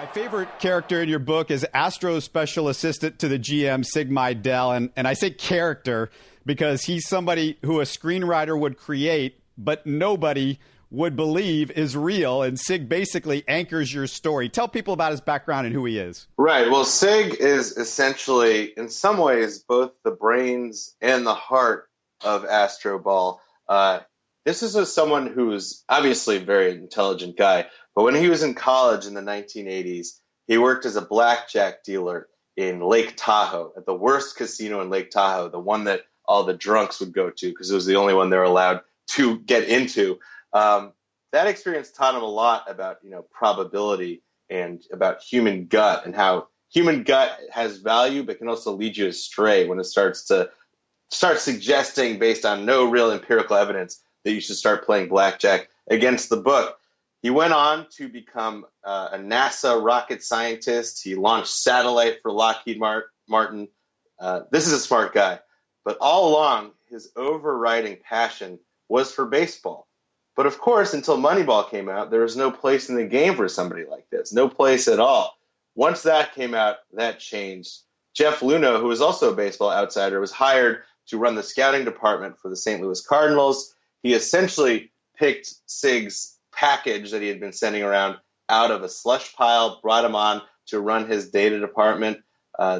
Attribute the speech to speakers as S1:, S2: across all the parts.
S1: My favorite character in your book is Astros special assistant to the GM, Sig Mejdal. And I say character because he's somebody who a screenwriter would create, but nobody would believe is real. And Sig basically anchors your story. Tell people about his background and who he is.
S2: Right. Well, Sig is essentially, in some ways, both the brains and the heart of Astroball. This is someone who's obviously a very intelligent guy, but when he was in college in the 1980s, he worked as a blackjack dealer in Lake Tahoe, at the worst casino in Lake Tahoe, the one that all the drunks would go to because it was the only one they were allowed to get into. That experience taught him a lot about, probability and about human gut and how human gut has value but can also lead you astray when it starts suggesting based on no real empirical evidence that you should start playing blackjack against the book. He went on to become a NASA rocket scientist. He launched satellite for Lockheed Martin. This is a smart guy. But all along, his overriding passion was for baseball. But of course, until Moneyball came out, there was no place in the game for somebody like this. No place at all. Once that came out, that changed. Jeff Luhnow, who was also a baseball outsider, was hired to run the scouting department for the St. Louis Cardinals. He essentially picked Sig's package that he had been sending around out of a slush pile, brought him on to run his data department.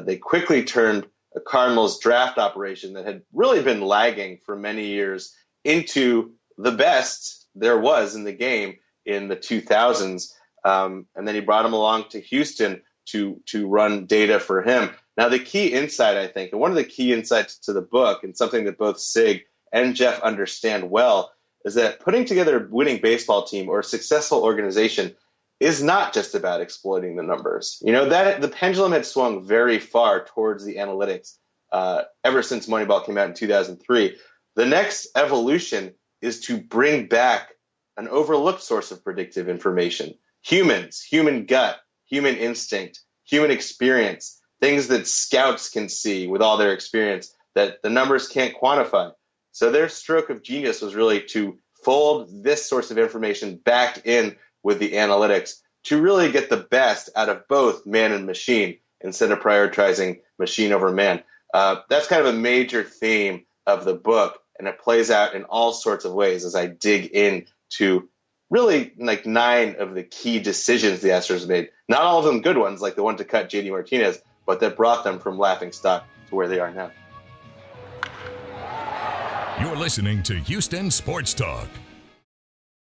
S2: They quickly turned a Cardinals draft operation that had really been lagging for many years into the best there was in the game in the 2000s. And then he brought him along to Houston to run data for him. Now, the key insight, I think, and one of the key insights to the book, and something that both Sig and Jeff understand well, is that putting together a winning baseball team or a successful organization is not just about exploiting the numbers. That the pendulum had swung very far towards the analytics ever since Moneyball came out in 2003. The next evolution is to bring back an overlooked source of predictive information. Humans, human gut, human instinct, human experience, things that scouts can see with all their experience that the numbers can't quantify. So their stroke of genius was really to fold this source of information back in with the analytics to really get the best out of both man and machine instead of prioritizing machine over man. That's kind of a major theme of the book, and it plays out in all sorts of ways as I dig into really like 9 of the key decisions the Astros made. Not all of them good ones, like the one to cut JD Martinez, but that brought them from laughingstock to where they are now.
S3: You're listening to Houston Sports Talk.